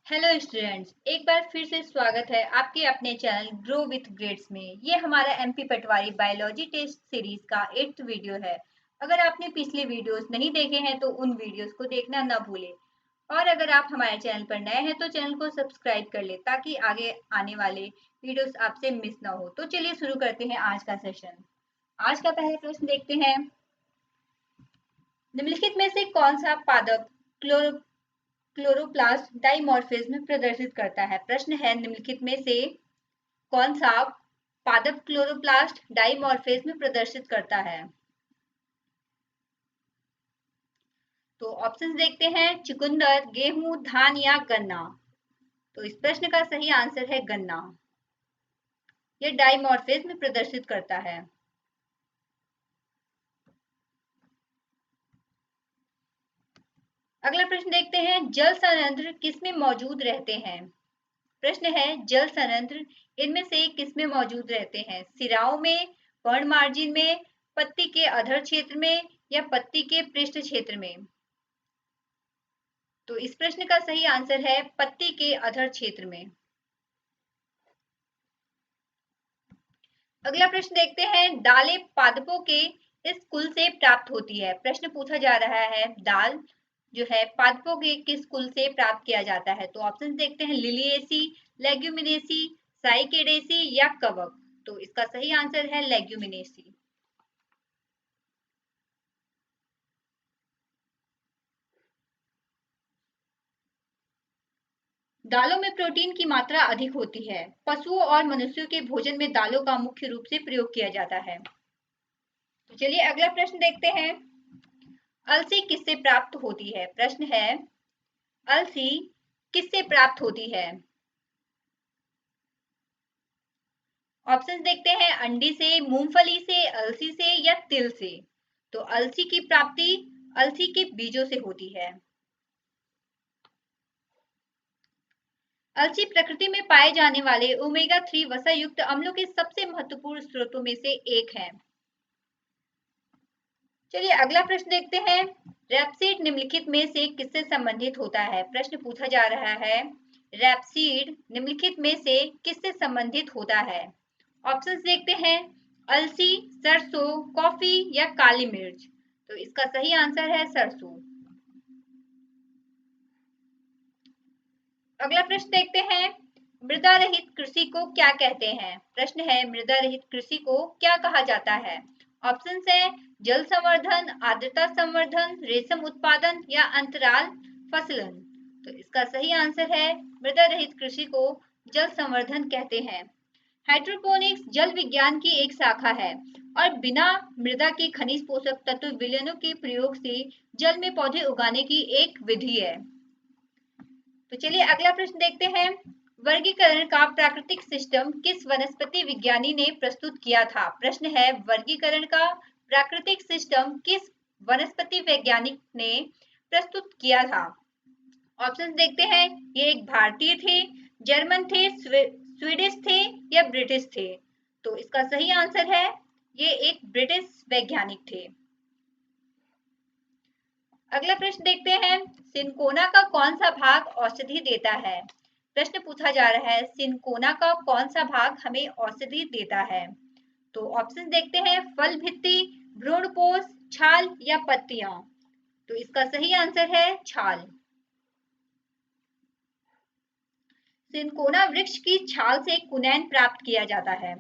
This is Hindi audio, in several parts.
हेलो स्टूडेंट्स, एक बार फिर से स्वागत है आपके अपने चैनल ग्रो विथ ग्रेड्स में। ये हमारा एमपी पटवारी बायोलॉजी टेस्ट सीरीज का 8th वीडियो है। अगर आपने पिछले वीडियोस नहीं देखे हैं तो उन वीडियोस को देखना ना भूलें। और अगर आप हमारे चैनल पर नए हैं तो चैनल को सब्सक्राइब कर ले ताकि आगे आने वाले वीडियोस आपसे मिस ना हो। तो चलिए शुरू करते हैं आज का सेशन। आज का पहला प्रश्न देखते हैं। निम्नलिखित में से कौन सा पादप क्लोरोप्लास्ट डाइमॉर्फिज्म प्रदर्शित करता है? प्रश्न है निम्नलिखित में से कौन सा पादप क्लोरोप्लास्ट डाइमॉर्फिज्म प्रदर्शित करता है? तो ऑप्शंस देखते हैं। चुकंदर, गेहूं, धान या गन्ना। तो इस प्रश्न का सही आंसर है गन्ना। यह डाइमॉर्फिज्म प्रदर्शित करता है। अगला प्रश्न देखते हैं। जल संयंत्र किसमें मौजूद रहते हैं? प्रश्न है जल संयंत्र इनमें से किसमें मौजूद रहते हैं? सिराओं में, पर्ण मार्जिन में, पत्ती के अधर क्षेत्र में या पत्ती के पृष्ठ क्षेत्र में? तो इस प्रश्न का सही आंसर है पत्ती के अधर क्षेत्र में। अगला प्रश्न देखते हैं। दालें पादपों के इस कुल से प्राप्त होती है। प्रश्न पूछा जा रहा है दाल जो है पादपों के किस कुल से प्राप्त किया जाता है? तो ऑप्शन देखते हैं। लिलिएसी, लेग्यूमिनेसी, साइकेडेसी या कवक। तो इसका सही आंसर है लेग्यूमिनेसी। दालों में प्रोटीन की मात्रा अधिक होती है। पशुओं और मनुष्यों के भोजन में दालों का मुख्य रूप से प्रयोग किया जाता है। तो चलिए अगला प्रश्न देखते हैं। अलसी किससे प्राप्त होती है? प्रश्न है अलसी किससे प्राप्त होती है? ऑप्शन देखते हैं। अंडी से, मूंगफली से, अलसी से या तिल से। तो अलसी की प्राप्ति अलसी के बीजों से होती है। अलसी प्रकृति में पाए जाने वाले ओमेगा 3 वसा युक्त अम्लों के सबसे महत्वपूर्ण स्रोतों में से एक है। चलिए अगला प्रश्न देखते हैं। रैपसीड निम्नलिखित में से किससे संबंधित होता है? प्रश्न पूछा जा रहा है रैपसीड निम्नलिखित में से किससे संबंधित होता है? ऑप्शंस देखते हैं। अलसी, सरसों, कॉफी या काली मिर्च। तो इसका सही आंसर है सरसों। अगला प्रश्न देखते हैं। मृदा रहित कृषि को क्या कहते हैं? प्रश्न है मृदा रहित कृषि को क्या कहा जाता है? ऑप्शन है जल संवर्धन, आर्द्रता संवर्धन, रेशम उत्पादन या अंतराल फसलन। तो इसका सही आंसर है मृदा रहित कृषि को जल संवर्धन कहते हैं। हाइड्रोपोनिक्स जल विज्ञान की एक शाखा है और बिना मृदा के खनिज पोषक तत्व विलयनों के प्रयोग से जल में पौधे उगाने की एक विधि है। तो चलिए अगला प्रश्न देखते हैं। वर्गीकरण का प्राकृतिक सिस्टम किस वनस्पति विज्ञानी ने प्रस्तुत किया था? प्रश्न है वर्गीकरण का प्राकृतिक सिस्टम किस वनस्पति वैज्ञानिक ने प्रस्तुत किया था? ऑप्शन देखते हैं। ये एक भारतीय थे, जर्मन थे, स्वीडिश थे या ब्रिटिश थे। तो इसका सही आंसर है ये एक ब्रिटिश वैज्ञानिक थे। अगला प्रश्न देखते हैं। सिनकोना का कौन सा भाग औषधि देता है? प्रश्न पूछा जा रहा है सिनकोना का कौन सा भाग हमें औषधि देता है? तो ऑप्शन देखते हैं। फल भित्ति, भ्रूणपोष, छाल या पत्तियां। तो इसका सही आंसर है छाल। सिनकोना वृक्ष की छाल से कुनैन प्राप्त किया जाता है।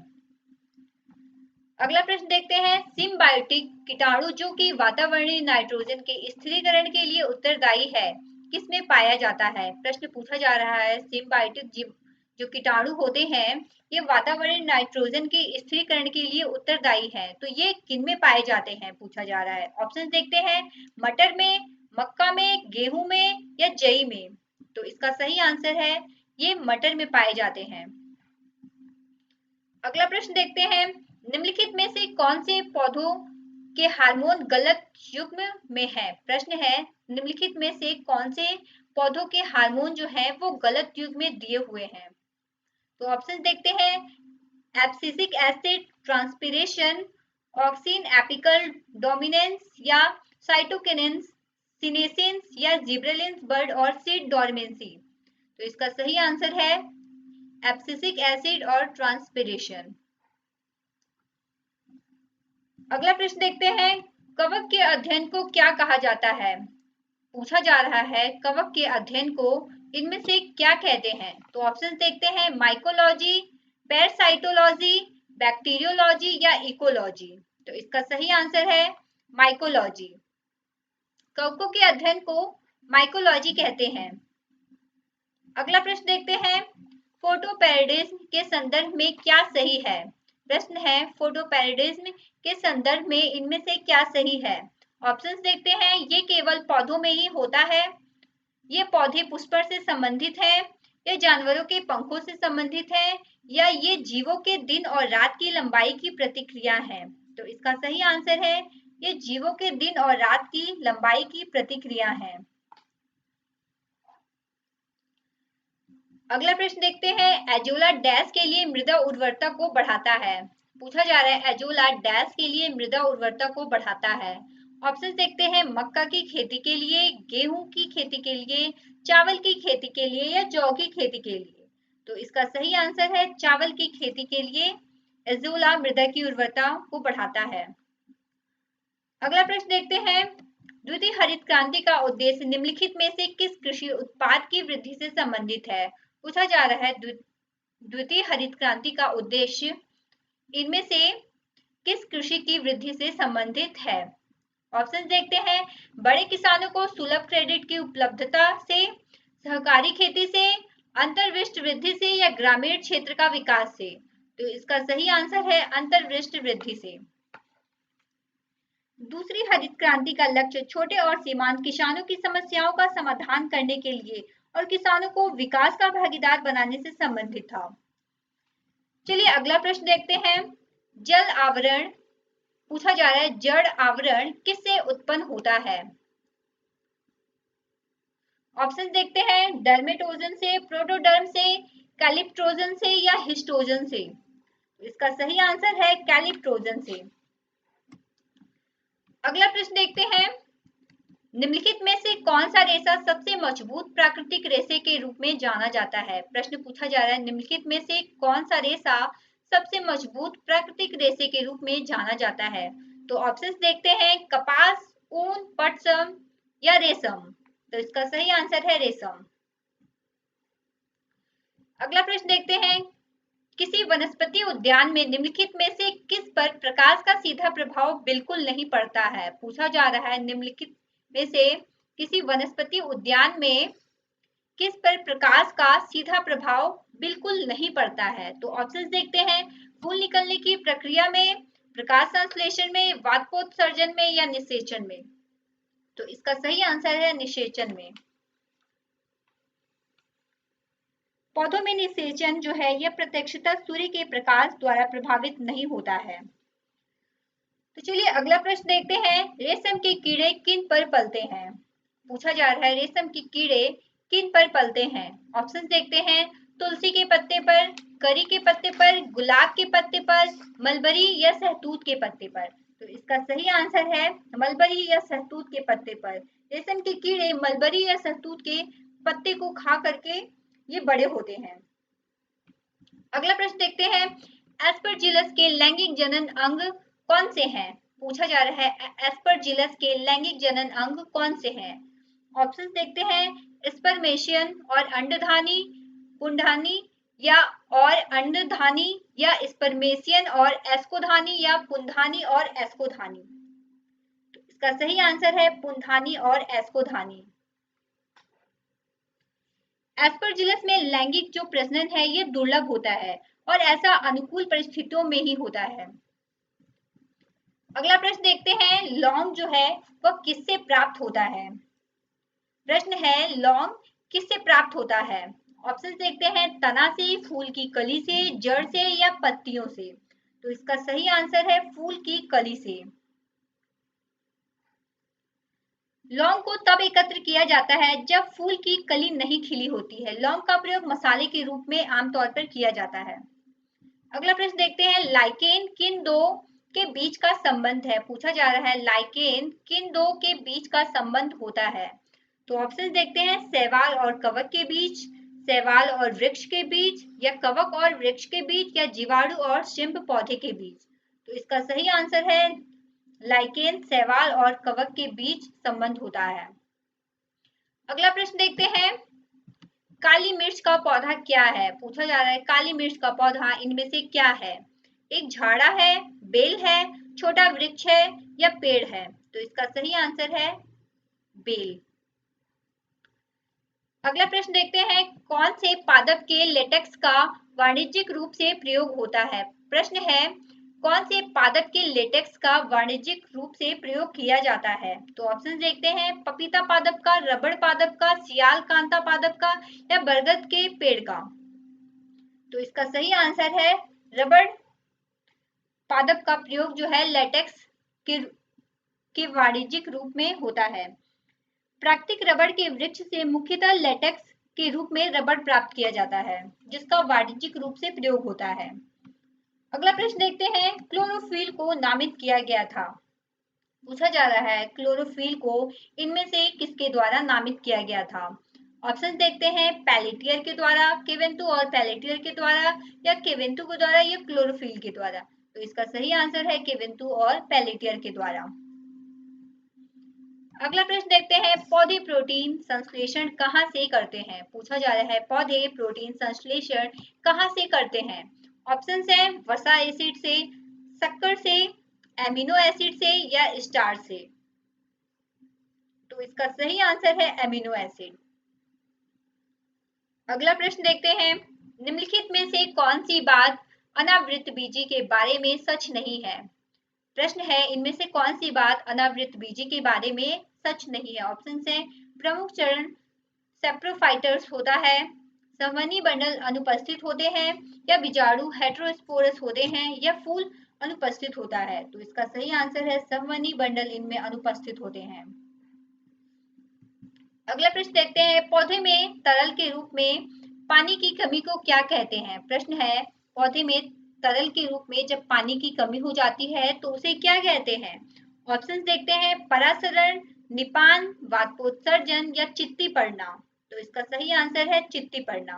अगला प्रश्न देखते हैं। सिम्बायोटिक कीटाणु जो कि वातावरणीय नाइट्रोजन के स्थिरीकरण के लिए उत्तरदायी है किसमें पाया जाता है? प्रश्न पूछा जा रहा है सिम्बायोटिक जीव जो कीटाणु होते हैं ये वातावरणीय नाइट्रोजन के स्थिरीकरण के लिए उत्तरदायी है। तो ये किन में पाए जाते हैं पूछा जा रहा है। ऑप्शन देखते हैं। मटर में, मक्का में, गेहूं में या जई में। तो इसका सही आंसर है ये मटर में पाए जाते हैं। अगला प्रश्न देखते हैं। निम्नलिखित में से कौन से पौधों के हार्मोन गलत युग्म में है? प्रश्न है निम्नलिखित में से कौन से पौधों के हार्मोन जो है वो गलत युग्म में दिए हुए हैं? तो ऑप्शन देखते हैं। Abscisic acid transpiration, auxin apical dominance या साइटोकिनेंस, सीनेसेंस या जिब्रेलिंस बर्ड और सीड डोरमेंसी। तो इसका सही आंसर है एब्सिसिक एसिड और ट्रांसपिरेशन। अगला प्रश्न देखते हैं, कवक के अध्ययन को क्या कहा जाता है? पूछा जा रहा है कवक के अध्ययन को इनमें से क्या कहते हैं? तो ऑप्शन देखते हैं, माइकोलॉजी, पैरासाइटोलॉजी, बैक्टीरियोलॉजी या इकोलॉजी। तो इसका सही आंसर है माइकोलॉजी। कवकों के अध्ययन को माइकोलॉजी कहते हैं। अगला प्रश्न देखते हैं, फोटोपैराडिज्म के संदर्भ में क्या सही है? प्रश्न है, फोटोपैराडिज्म के संदर्भ में इनमें से क्या सही है? ऑप्शंस देखते हैं, ये केवल पौधों में ही होता है, ये पौधे पुष्प से संबंधित है, ये जानवरों के पंखों से संबंधित है, या ये जीवों के दिन और रात की लंबाई की प्रतिक्रिया है। तो इसका सही आंसर है ये जीवों के दिन और रात की लंबाई की प्रतिक्रिया है। अगला प्रश्न देखते हैं, एजोला डैश के लिए मृदा उर्वरता को बढ़ाता है? पूछा जा रहा है एजोला डैश के लिए मृदा उर्वरता को बढ़ाता है। ऑप्शन देखते हैं, मक्का की खेती के लिए, गेहूं की खेती के लिए, चावल की खेती के लिए या जौ की खेती के लिए। तो इसका सही आंसर है चावल की खेती के लिए एजोला मृदा की उर्वरता को बढ़ाता है। अगला प्रश्न देखते हैं, द्वितीय हरित क्रांति का उद्देश्य निम्नलिखित में से किस कृषि उत्पाद की वृद्धि से संबंधित है? पूछा जा रहा है द्वितीय हरित क्रांति का उद्देश्य इनमें से किस कृषि की वृद्धि से संबंधित है? ऑप्शन देखते हैं, बड़े किसानों को सुलभ क्रेडिट की उपलब्धता से, सहकारी खेती से, अंतर्वृष्टि वृद्धि से या ग्रामीण क्षेत्र का विकास से। तो इसका सही आंसर है अंतर्वृष्टि वृद्धि से। दूसरी हरित क्रांति का लक्ष्य छोटे और सीमांत किसानों की समस्याओं का समाधान करने के लिए और किसानों को विकास का भागीदार बनाने से संबंधित था। चलिए अगला प्रश्न देखते हैं, जल आवरण पूछा जा रहा है, जड़ आवरण किससे उत्पन्न होता है? ऑप्शन देखते हैं, डर्मेटोजन से, प्रोटोडर्म से, कैलिप्ट्रोजन से या हिस्टोजन से। इसका सही आंसर है कैलिप्ट्रोजन से। अगला प्रश्न देखते हैं, निम्नलिखित में से कौन सा रेशा सबसे मजबूत प्राकृतिक रेशे के रूप में जाना जाता है? प्रश्न पूछा जा रहा है, निम्नलिखित में से कौन सा रेशा सबसे मजबूत प्राकृतिक रेशे के रूप में जाना जाता है? तो ऑप्शंस देखते हैं, कपास, ऊन, पटसन या रेशम। तो इसका सही आंसर है रेशम। अगला प्रश्न देखते हैं, किसी वनस्पति उद्यान में निम्नलिखित में से किस पर प्रकाश का सीधा प्रभाव बिल्कुल नहीं पड़ता है? पूछा जा रहा है, निम्नलिखित में से किसी वनस्पति उद्यान में किस पर प्रकाश का सीधा प्रभाव बिल्कुल नहीं पड़ता है? तो ऑप्शंस देखते हैं, फूल निकलने की प्रक्रिया में, प्रकाश संश्लेषण में, वाष्पोत्सर्जन में या निषेचन में। तो इसका सही आंसर है निषेचन में। पौधों में निषेचन जो है यह प्रत्यक्षतः सूर्य के प्रकाश द्वारा प्रभावित नहीं होता है। तो चलिए अगला प्रश्न देखते हैं, रेशम के कीड़े किन पर पलते हैं? पूछा जा रहा है, रेशम के कीड़े किन पर पलते हैं? ऑप्शंस देखते हैं, तुलसी के पत्ते पर, करी के पत्ते पर, गुलाब के पत्ते पर, मलबरी या सहतूत के पत्ते पर। तो इसका सही आंसर है मलबरी या सहतूत के पत्ते पर। रेशम के कीड़े मलबरी या सहतूत के पत्ते को खा करके ये बड़े होते हैं। अगला प्रश्न देखते हैं, एस्परजिलस के लैंगिक जनन अंग कौन से हैं? पूछा जा रहा है, एस्परजिलस के लैंगिक जनन अंग कौन से हैं? ऑप्शंस देखते हैं, स्पर्मेशियन और अंडधानी, पुंधानी या और अंडधानी या स्पर्मेशियन और एस्कोधानी या पुंधानी और एस्कोधानी। तो इसका सही आंसर है पुंधानी और एस्कोधानी। एस्परजिलस में लैंगिक जो प्रजनन है ये दुर्लभ होता है और ऐसा अनुकूल परिस्थितियों में ही होता है। अगला प्रश्न देखते हैं, लौंग जो है वह किससे प्राप्त होता है? प्रश्न है, लौंग किससे प्राप्त होता है? ऑप्शन देखते हैं, तना से, फूल की कली से, जड़ से या पत्तियों से। तो इसका सही आंसर है फूल की कली से। लौंग को तब एकत्र किया जाता है जब फूल की कली नहीं खिली होती है। लौंग का प्रयोग मसाले के रूप में आमतौर पर किया जाता है। अगला प्रश्न देखते हैं, लाइकेन किन दो के बीच का संबंध है? पूछा जा रहा है, लाइकेन किन दो के बीच का संबंध होता है? तो ऑप्शन देखते हैं, शैवाल और कवक के बीच, शैवाल और वृक्ष के बीच, या कवक और वृक्ष के बीच, या जीवाणु और शिंप पौधे के बीच? तो इसका सही आंसर है लाइकेन, शैवाल और कवक के बीच संबंध होता है। अगला प्रश्न देखते हैं, काली मिर्च का पौधा क्या है? पूछा जा रहा है काली मिर्च का पौधा इनमें से क्या है? एक झाड़ा है, बेल है, छोटा वृक्ष है, या पेड़ है? तो इसका सही आंसर है बेल। अगला प्रश्न देखते हैं, कौन से पादप के लेटेक्स का वाणिज्यिक रूप से प्रयोग होता है? प्रश्न है, कौन से पादप के लेटेक्स का वाणिज्यिक रूप से प्रयोग किया जाता है? तो ऑप्शन देखते हैं, पपीता पादप का, रबड़ पादप का, सियाल कांता पादप का, या बरगद के पेड़ का? तो इसका सही आंसर है रबड़ पादप का प्रयोग जो है लेटेक्स के वाणिज्यिक रूप में होता है। प्राकृतिक रबड़ के वृक्ष से मुख्यतः लेटेक्स के रूप में रबड़ प्राप्त किया जाता है, जिसका वाणिज्यिक रूप से प्रयोग होता है। अगला प्रश्न देखते हैं, क्लोरोफिल को नामित किया गया था? पूछा जा रहा है क्लोरोफिल को इनमें से किसके द्वारा नामित किया गया था? ऑप्शन देखते हैं, पैलेटियर के द्वारा, केवेंतु और पैलेटियर के द्वारा, या केवेंतु के द्वारा, या क्लोरोफिल के द्वारा? तो इसका सही आंसर है केवेंतु और पैलेटियर के द्वारा। अगला प्रश्न देखते हैं, पौधे प्रोटीन संश्लेषण कहाँ से करते हैं? पूछा जा रहा है पौधे प्रोटीन संश्लेषण कहाँ से करते हैं? ऑप्शन है, वसा एसिड से, शक्कर से, एमिनो एसिड से, या स्टार्च से? तो इसका सही आंसर है एमिनो एसिड। अगला प्रश्न देखते हैं, निम्नलिखित में से कौन सी बात अनावृत बीजी के बारे में सच नहीं है? प्रश्न है, इनमें से कौन सी बात अनावृत बीजी के बारे में सच नहीं है? ऑप्शन है, प्रमुख चरण सेप्रोफाइटर्स होता है, संवहनी बंडल अनुपस्थित होते हैं, या बीजाणु हेटेरोस्पोरस होते हैं, या फूल अनुपस्थित होता है? तो इसका सही आंसर है संवहनी बंडल इनमें अनुपस्थित होते हैं। अगला प्रश्न देखते हैं, पौधे में तरल के रूप में पानी की कमी को क्या कहते हैं? प्रश्न है, पौधे में तरल के रूप में जब पानी की कमी हो जाती है तो उसे क्या कहते हैं? ऑप्शन देखते हैं, परासरण, निपान, वाष्पोत्सर्जन, या चित्ती पड़ना? तो इसका सही आंसर है चित्ती पड़ना।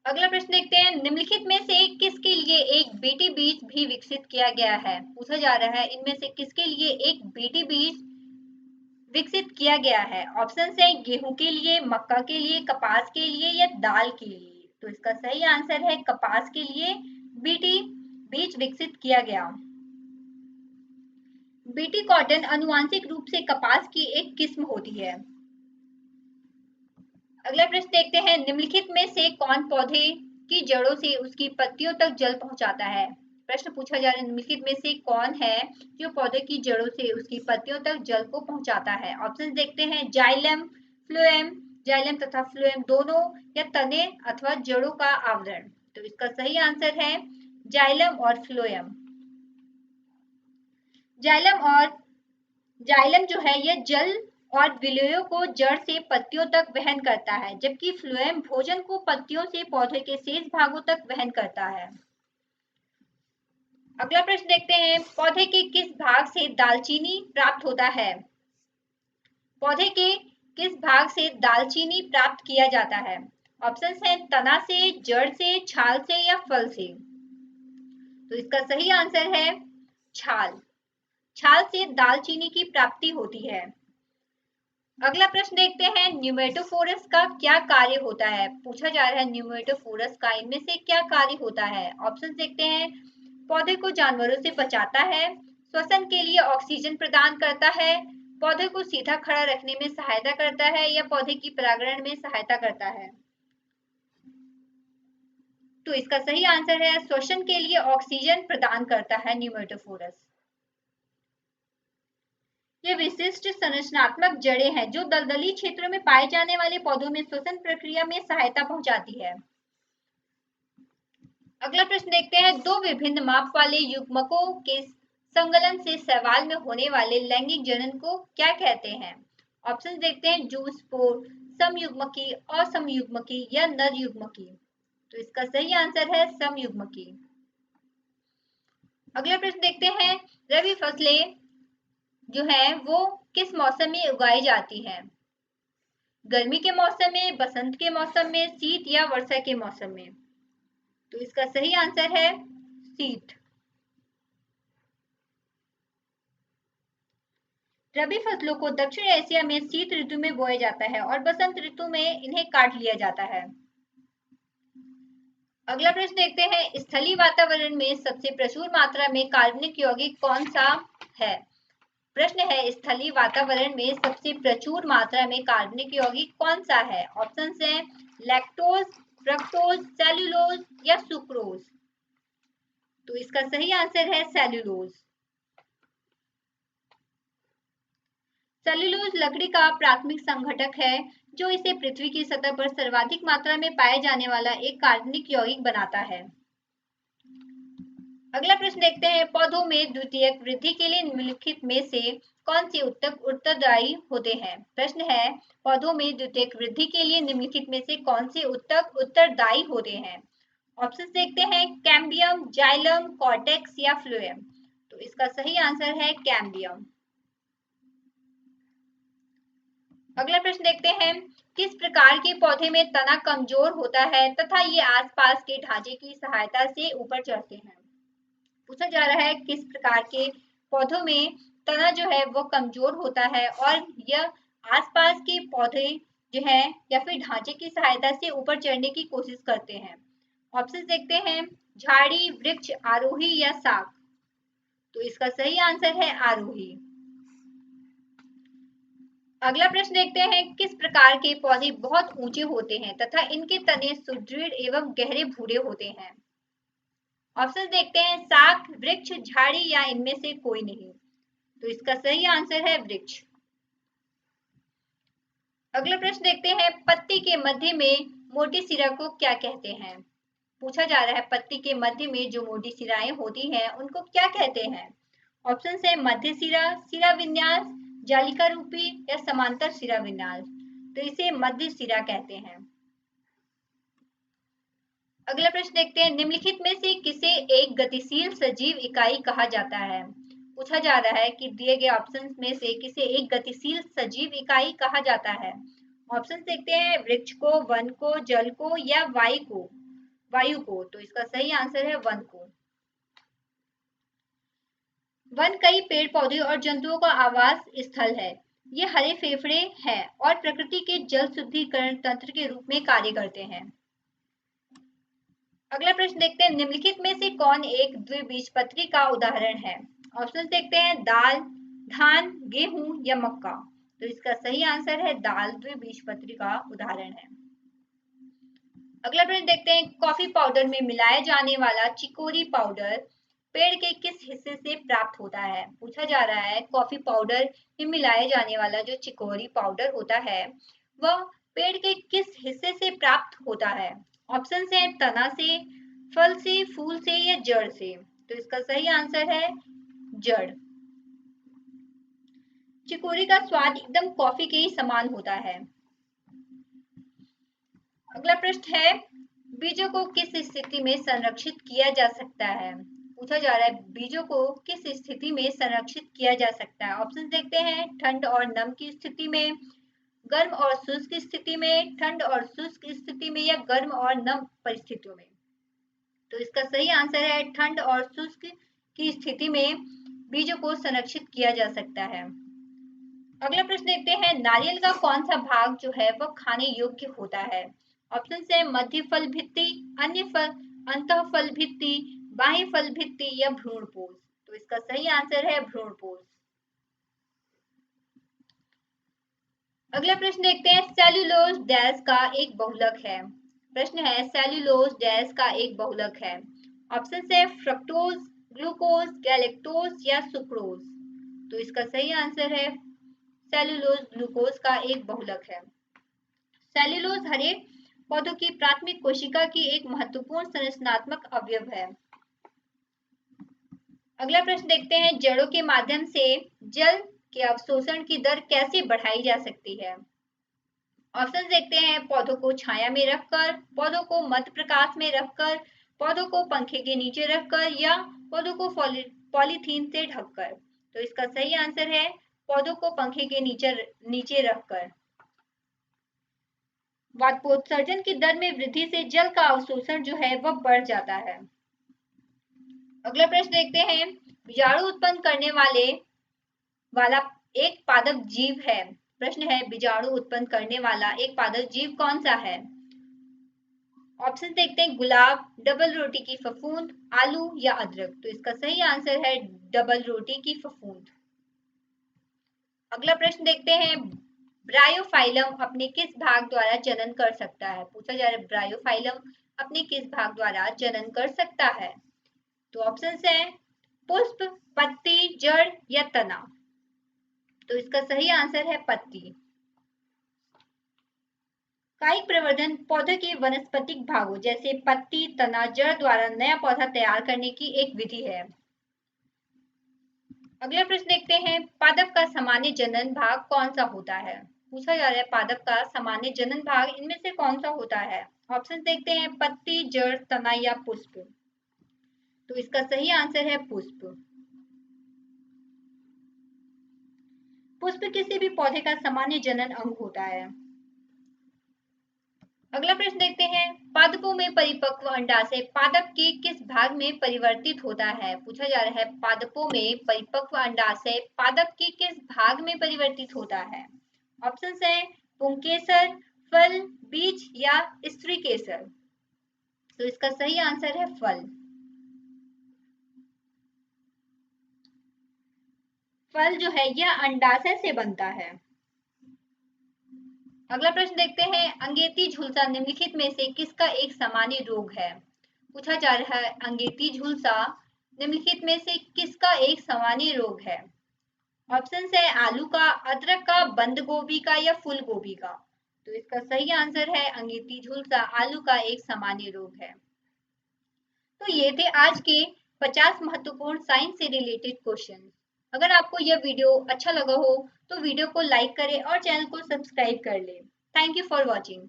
अगला प्रश्न देखते हैं, निम्नलिखित में से किसके लिए एक बीटी बीज भी विकसित किया गया है? पूछा जा रहा है इनमें से किसके लिए एक बीटी बीज विकसित किया गया है? ऑप्शन है, गेहूं के लिए, मक्का के लिए, कपास के लिए, या दाल के लिए? तो इसका सही आंसर है कपास के लिए बीटी बीज विकसित किया गया। बीटी कॉटन आनुवांशिक रूप से कपास की एक किस्म होती है। अगला प्रश्न देखते हैं, निम्नलिखित में से कौन पौधे की जड़ों से उसकी पत्तियों तक जल पहुंचाता है? प्रश्न पूछा जा रहा है, निम्नलिखित में से कौन है जो पौधे की जड़ों से उसकी पत्तियों तक जल को पहुंचाता है? ऑप्शन देखते हैं, जाइलम, फ्लोएम, जाइलम तथा फ्लोएम दोनों, या तने अथवा जड़ों का आवरण? तो इसका सही आंसर है जाइलम और फ्लोएम। जाइलम जो है यह जल और विलयों को जड़ से पत्तियों तक वहन करता है, जबकि फ्लोएम भोजन को पत्तियों से पौधे के शेष भागों तक वहन करता है। अगला प्रश्न देखते हैं, पौधे के किस भाग से दालचीनी प्राप्त होता है? पौधे के किस भाग से दालचीनी प्राप्त किया जाता है? ऑप्शन है, तना से, जड़ से, छाल से, या फल से? तो इसका सही आंसर है छाल। छाल से दालचीनी की प्राप्ति होती है। अगला प्रश्न देखते हैं, न्यूमेटोफोरस का क्या कार्य होता है? पूछा जा रहा है न्यूमेटोफोरस का इनमें से क्या कार्य होता है? ऑप्शन देखते हैं, पौधे को जानवरों से बचाता है, श्वसन के लिए ऑक्सीजन प्रदान करता है, पौधे को सीधा खड़ा रखने में सहायता करता है, या पौधे की परागण में सहायता करता है? तो इसका सही आंसर है श्वसन के लिए ऑक्सीजन प्रदान करता है न्यूमेटोफोरस। ये विशिष्ट संरचनात्मक जड़ें हैं जो दलदली क्षेत्रों में पाए जाने वाले पौधों में श्वसन प्रक्रिया में सहायता पहुंचाती है। अगला प्रश्न देखते हैं, दो विभिन्न माप वाले युग्मकों के संगलन से शैवाल में होने वाले लैंगिक जनन को क्या कहते हैं? ऑप्शन देखते हैं, जूस्पोर, समयुग्मकी, असमयुग्मकी, या नर युग्मकी? तो इसका सही आंसर है समयुग्मकी। अगला प्रश्न देखते हैं, रबी फसलें जो है वो किस मौसम में उगाई जाती हैं? गर्मी के मौसम में, बसंत के मौसम में, शीत या वर्षा के मौसम में? तो इसका सही आंसर है शीत। रबी फसलों को दक्षिण एशिया में शीत ऋतु में बोया जाता है और बसंत ऋतु में इन्हें काट लिया जाता है। अगला प्रश्न देखते हैं, स्थलीय वातावरण में सबसे प्रचुर मात्रा में कार्बनिक यौगिक कौन सा है? प्रश्न है, स्थलीय वातावरण में सबसे प्रचुर मात्रा में कार्बनिक यौगिक कौन सा है? ऑप्शन है लैक्टोज, फ्रक्टोज, सेल्यूलोज या सुक्रोज। तो इसका सही आंसर है सेल्यूलोज। सेल्यूलोज लकड़ी का प्राथमिक संघटक है जो इसे पृथ्वी की सतह पर सर्वाधिक मात्रा में पाए जाने वाला एक कार्बनिक यौगिक बनाता है। अगला प्रश्न देखते हैं, पौधों में द्वितीयक वृद्धि के लिए निम्नलिखित में से कौन से ऊतक उत्तरदायी होते हैं? प्रश्न है, पौधों में द्वितीयक वृद्धि के लिए निम्नलिखित में से कौन से ऊतक उत्तरदायी होते हैं? ऑप्शन देखते हैं, कैम्बियम, जाइलम, कॉर्टेक्स या फ्लोएम। तो इसका सही आंसर है कैम्बियम। अगला प्रश्न देखते हैं, किस प्रकार के पौधे में तना कमजोर होता है तथा ये आसपास के ढांचे की सहायता से ऊपर चढ़ते हैं? पूछा जा रहा है किस प्रकार के पौधों में तना जो है वो कमजोर होता है और यह आसपास के पौधे जो है या फिर ढांचे की सहायता से ऊपर चढ़ने की कोशिश करते हैं? ऑप्शन देखते हैं, झाड़ी, वृक्ष, आरोही या शाख। तो इसका सही आंसर है आरोही। अगला प्रश्न देखते हैं, किस प्रकार के पौधे बहुत ऊंचे होते हैं तथा इनके तने सुदृढ़ एवं गहरे भूरे होते हैं? ऑप्शन देखते हैं, शाख, वृक्ष, झाड़ी या इनमें से कोई नहीं। तो इसका सही आंसर है वृक्ष। अगला प्रश्न देखते हैं, पत्ती के मध्य में मोटी सिरा को क्या कहते हैं? पूछा जा रहा है पत्ती के मध्य में जो मोटी सिराएं होती हैं उनको क्या कहते हैं? ऑप्शन है मध्य सिरा, सिरा विन्यास, जालिका रूपी या समांतर सिरा विन्यास। तो इसे मध्य सिरा कहते हैं। अगला प्रश्न देखते हैं, निम्नलिखित में से किसे एक गतिशील सजीव इकाई कहा जाता है? पूछा जा रहा है कि दिए गए ऑप्शन में से किसे एक गतिशील सजीव इकाई कहा जाता है? ऑप्शन देखते हैं, वृक्ष को, वन को, जल को या वायु को। तो इसका सही आंसर है वन को। वन कई पेड़ पौधे और जंतुओं का आवास स्थल है। ये हरे फेफड़े हैं और प्रकृति के जल शुद्धिकरण तंत्र के रूप में कार्य करते हैं। अगला प्रश्न देखते हैं, निम्नलिखित में से कौन एक द्विबीजपत्री का उदाहरण है? ऑप्शन देखते हैं, दाल, धान, गेहूं या मक्का। तो इसका सही आंसर है दाल द्विबीजपत्री का उदाहरण है। अगला प्रश्न देखते हैं, कॉफी पाउडर में मिलाया जाने वाला चिकोरी पाउडर पेड़ के किस हिस्से से प्राप्त होता है? पूछा जा रहा है कॉफी पाउडर में मिलाया जाने वाला जो चिकोरी पाउडर होता है वह पेड़ के किस हिस्से से प्राप्त होता है? ऑप्शन है तना से, फल से, फूल से या जड़ से। तो इसका सही आंसर है जड़। चिकोरी का स्वाद एकदम कॉफी के ही समान होता है। अगला प्रश्न है, बीजों को किस स्थिति में संरक्षित किया जा सकता है? पूछा जा रहा है बीजों को किस स्थिति में संरक्षित किया जा सकता है? ऑप्शन देखते हैं, ठंड और नम की स्थिति में, गर्म और शुष्क स्थिति में, ठंड और शुष्क स्थिति में या गर्म और नम परिस्थितियों में। तो इसका सही आंसर है ठंड और शुष्क की स्थिति में बीजों को संरक्षित किया जा सकता है। अगला प्रश्न देखते हैं, नारियल का कौन सा भाग जो है वह खाने योग्य होता है? ऑप्शन है मध्य फल भित्ति, अंतः फल भित्ति, बाह्य फल भित्ति या भ्रूणपोष। तो इसका सही आंसर है भ्रूणपोष। अगला प्रश्न देखते हैं, सेल्यूलोज डैश का एक बहुलक है। प्रश्न है, सेल्यूलोज डैश का एक बहुलक है। ऑप्शन है फ्रक्टोज, ग्लूकोज, गैलेक्टोज या सुक्रोज। तो इसका सही आंसर है सेल्यूलोज ग्लूकोज का एक बहुलक है। सेल्यूलोज हरे पौधों की प्राथमिक कोशिका की एक महत्वपूर्ण संरचनात्मक अवयव है। अगला प्रश्न देखते हैं, जड़ों के माध्यम से जल के अवशोषण की दर कैसे बढ़ाई जा सकती है? ऑप्शन देखते हैं, पौधों को छाया में रखकर, पौधों को मध्य प्रकाश में रखकर, पौधों को पंखे के नीचे रखकर या पौधों को पॉलीथीन से ढककर। तो इसका सही आंसर है पौधों को पंखे के नीचे रखकर। वाष्पोत्सर्जन की दर में वृद्धि से जल का अवशोषण जो है वह बढ़ जाता है। अगला प्रश्न देखते हैं, बीजाणु उत्पन्न करने वाला एक पादप जीव है। प्रश्न है, बीजाणु उत्पन्न करने वाला एक पादप जीव कौन सा है? ऑप्शन देखते हैं, गुलाब, डबल रोटी की फफूंद, आलू या अदरक। तो इसका सही आंसर है डबल रोटी की फफूंद। अगला प्रश्न देखते हैं, ब्रायोफाइलम अपने किस भाग द्वारा जनन कर सकता है? पूछा जा रहा है ब्रायोफाइलम अपने किस भाग द्वारा जनन कर सकता है? तो ऑप्शन है पुष्प, पत्ती, जड़ या तना। तो इसका सही आंसर है पत्ती। कायिक प्रवर्धन पौधे के वनस्पतिक भागों जैसे पत्ती, तना, जड़ द्वारा नया पौधा तैयार करने की एक विधि है। अगला प्रश्न देखते हैं, पादप का सामान्य जनन भाग कौन सा होता है? पूछा जा रहा है पादप का सामान्य जनन भाग इनमें से कौन सा होता है? ऑप्शन देखते हैं, पत्ती, जड़, तना या पुष्प। तो इसका सही आंसर है पुष्प। पुष्प किसी भी पौधे का सामान्य जनन अंग होता है। अगला प्रश्न देखते हैं, पादपों में परिपक्व अंडाशय पादप के किस भाग में परिवर्तित होता है? पूछा जा रहा है पादपों में परिपक्व अंडाशय पादप के किस भाग में परिवर्तित होता है? ऑप्शन है पुंकेसर, फल, बीज या स्त्रीकेसर। तो इसका सही आंसर है फल। फल जो है यह अंडाशय से बनता है। अगला प्रश्न देखते हैं, अंगेती झुलसा निम्नलिखित में से किसका एक सामान्य रोग है? पूछा जा रहा है अंगेती झुलसा निम्नलिखित में से किसका एक सामान्य रोग है? ऑप्शन है आलू का, अदरक का, बंद गोभी का या फूल गोभी का। तो इसका सही आंसर है अंगेती झुलसा आलू का एक सामान्य रोग है। तो ये थे आज के 50 महत्वपूर्ण साइंस से रिलेटेड क्वेश्चन। अगर आपको यह वीडियो अच्छा लगा हो तो वीडियो को लाइक करें और चैनल को सब्सक्राइब कर लें। Thank you for watching.